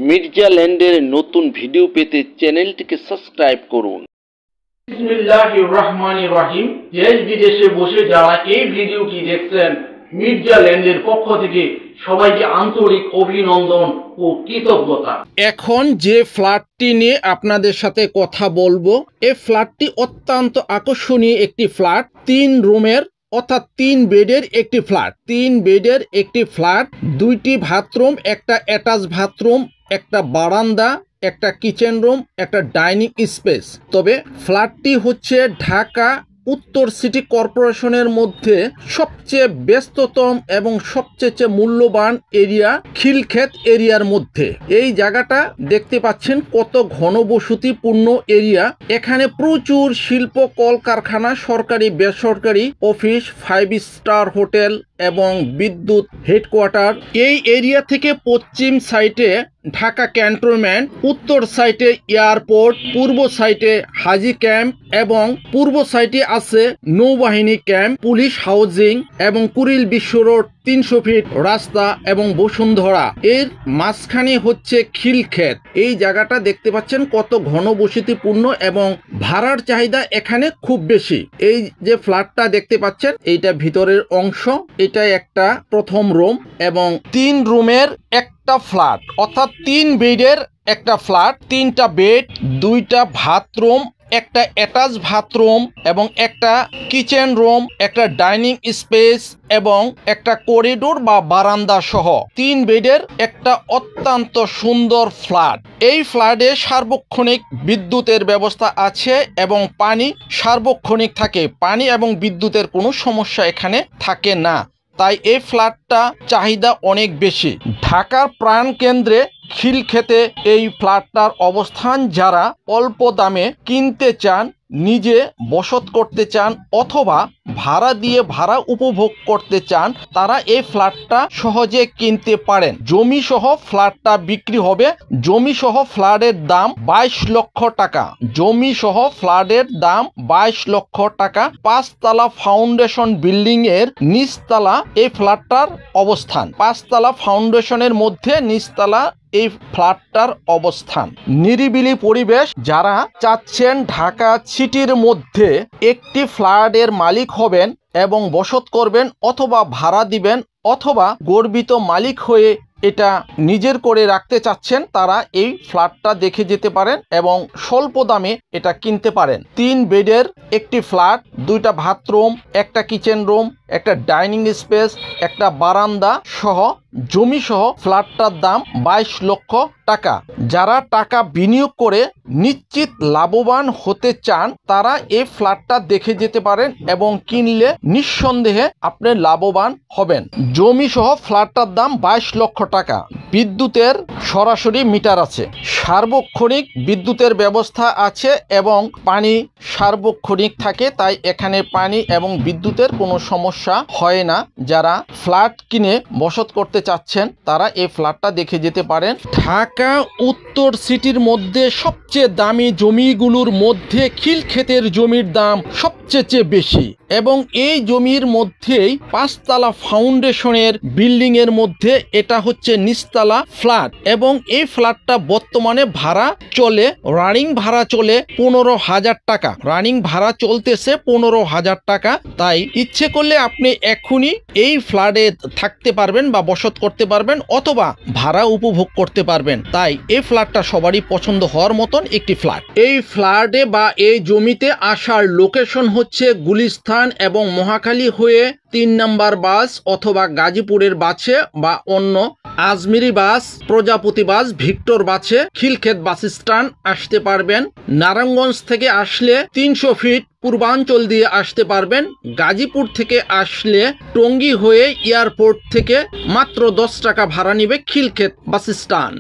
মির্জা ল্যান্ডের নতুন ভিডিও পেতে চ্যানেলটিকে সাবস্ক্রাইব করুন। বিসমিল্লাহির রহমানির রহিম। দেশ বিদেশে বসে যারা এই ভিডিওটি দেখছেন, মির্জা ল্যান্ডের পক্ষ থেকে সবাইকে আন্তরিক অভিনন্দন ও কৃতজ্ঞতা। এখন যে ফ্ল্যাটটি নিয়ে আপনাদের সাথে কথা বলবো, এই ফ্ল্যাটটি অত্যন্ত আকর্ষণীয় একটি ফ্ল্যাট। 3 রুমের অর্থাৎ 3 বেডের একটি ফ্ল্যাট। 3 বেডের একটি ফ্ল্যাট, 2টি বাথরুম, একটা অ্যাটাচ বাথরুম, একটা বারান্দা, একটা কিচেন রুম, একটা ডাইনিং স্পেস। তবে ফ্ল্যাটটি হচ্ছে ঢাকা উত্তর সিটি কর্পোরেশনের মধ্যে সবচেয়ে ব্যস্ততম এবং সবচেয়ে মূল্যবান এরিয়া খিলক্ষেত এরিয়ার মধ্যে। এই জায়গাটা দেখতে পাচ্ছেন কত ঘনবসতিপূর্ণ এরিয়া। এখানে প্রচুর শিল্প কলকারখানা, সরকারি বেসরকারি অফিস, 5 স্টার হোটেল এবং বিদ্যুৎ হেডকোয়ার্টার। এই এরিয়া থেকে পশ্চিম সাইডে ঢাকা ক্যান্টনমেন্ট, উত্তর সাইডে এয়ারপোর্ট, পূর্ব সাইডে হাজি ক্যাম্প এবং পূর্ব সাইডে আছে নৌবাহিনী ক্যাম্প, পুলিশ হাউজিং এবং কুড়িল বিশ্ব রোড, 300 ফিট রাস্তা এবং বসুন্ধরা। এর মাঝখানে হচ্ছে খিলক্ষেত। এই জায়গাটা দেখতে পাচ্ছেন কত ঘনবসতিপূর্ণ এবং ভাড়ার চাহিদা এখানে খুব বেশি। এই যে ফ্ল্যাটটা দেখতে পাচ্ছেন, এইটা ভিতরের অংশ। এটা একটা প্রথম রুম এবং 3 রুমের একটা ফ্ল্যাট, অর্থাৎ 3 বেডের একটা ফ্ল্যাট। 3টা বেড, 2টা বাথরুম, একটা অ্যাটাচ বাথরুম এবং একটা কিচেন রুম, একটা ডাইনিং স্পেস এবং একটা করিডোর বা বারান্দা সহ 3 বেডের একটা অত্যন্ত সুন্দর ফ্ল্যাট। এই ফ্ল্যাটে সার্বক্ষণিক বিদ্যুতের ব্যবস্থা আছে এবং পানি সার্বক্ষণিক থাকে। পানি এবং বিদ্যুতের কোনো সমস্যা এখানে থাকে না। তাই এই ফ্ল্যাটটা চাহিদা অনেক বেশি। ঢাকার প্রাণকেন্দ্রে খিলক্ষেতে এই ফ্ল্যাটটার অবস্থান। যারা অল্প দামে কিনতে চান, নিজে বসত করতে চান অথবা ভাড়া দিয়ে ভাড়া উপভোগ করতে চান, তারা এই ফ্ল্যাটটা সহজে কিনতে পারেন। জমি সহ ফ্ল্যাটটা বিক্রি হবে। জমি সহ ফ্ল্যাটের দাম 22 লক্ষ টাকা। জমি সহ ফ্ল্যাটের দাম 22 লক্ষ টাকা। 5 তলা ফাউন্ডেশন বিল্ডিং এর নিচতলা এই ফ্ল্যাটটার অবস্থান। 5 তলা ফাউন্ডেশনের মধ্যে নিচতলা এই ফ্ল্যাটটার অবস্থান। নিরিবিলি পরিবেশ। যারা চাচ্ছেন ঢাকা সিটির মধ্যে একটি ফ্ল্যাটের মালিক হবেন এবং বসত করবেন অথবা ভাড়া দিবেন অথবা গর্বিত মালিক হয়ে এটা নিজের করে রাখতে চাচ্ছেন, তারা এই ফ্ল্যাটটা দেখে যেতে পারেন এবং স্বল্প দামে এটা কিনতে পারেন। 3 বেডের একটি ফ্ল্যাট, 2টা বাথরুম, একটা কিচেন রুম, একটা ডাইনিং স্পেস, একটা বারান্দা সহ জমি সহ ফ্ল্যাটটার দাম 22 লক্ষ টাকা। যারা টাকা বিনিয়োগ করে নিশ্চিত লাভবান হতে চান, তারা এই ফ্ল্যাটটা দেখে যেতে পারেন এবং কিনলে নিঃসন্দেহে আপনি লাভবান হবেন। জমি সহ ফ্ল্যাটটার দাম 22 লক্ষ টাকা। বিদ্যুতের সরাসরি মিটার আছে, সার্বক্ষণিক বিদ্যুতের ব্যবস্থা আছে এবং পানি সার্বক্ষণিক থাকে। তাই এখানে পানি এবং বিদ্যুতের কোনো সমস্যা হয় না। যারা ফ্ল্যাট কিনে বসত করতে চাচ্ছেন, তারা এই ফ্ল্যাটটা দেখে যেতে পারেন। ঢাকা উত্তর সিটির মধ্যে সবচেয়ে দামি জমিগুলোর মধ্যে খিলক্ষেতের জমির দাম সবচেয়ে বেশি এবং এই জমির মধ্যেই 5 তলা ফাউন্ডেশনের বিল্ডিং এর মধ্যে এটা হচ্ছে নিচতলা ফ্ল্যাট এবং এই ফ্ল্যাটটা বর্তমানে ভাড়া চলে, রানিং ভাড়া চলে 15,000 টাকা। রানিং ভাড়া চলতেছে 15,000 টাকা। তাই ইচ্ছে করলে আপনি এখনই এই ফ্ল্যাটে থাকতে পারবেন বা বসত করতে পারবেন অথবা ভাড়া উপভোগ করতে পারবেন। তাই এই ফ্ল্যাটটা সবারই পছন্দ হওয়ার মতন একটি ফ্ল্যাট। এই ফ্ল্যাটে বা এই জমিতে আসার লোকেশন হচ্ছে গুলিস্তান এবং মহাখালী হয়ে 3 নম্বর বাস অথবা গাজীপুরের বাসে বা অন্য আজমিরি বাস, প্রজাপতি বাস, ভিক্টর বাসে খিলক্ষেত বাস স্ট্যান্ড আসতে পারবেন। নারায়ণগঞ্জ থেকে আসলে 300 ফিট পূর্বাঞ্চল দিয়ে আসতে পারবেন। গাজীপুর থেকে আসলে টঙ্গী হয়ে এয়ারপোর্ট থেকে মাত্র 10 টাকা ভাড়া নিবে খিলক্ষেত বাস স্ট্যান্ড।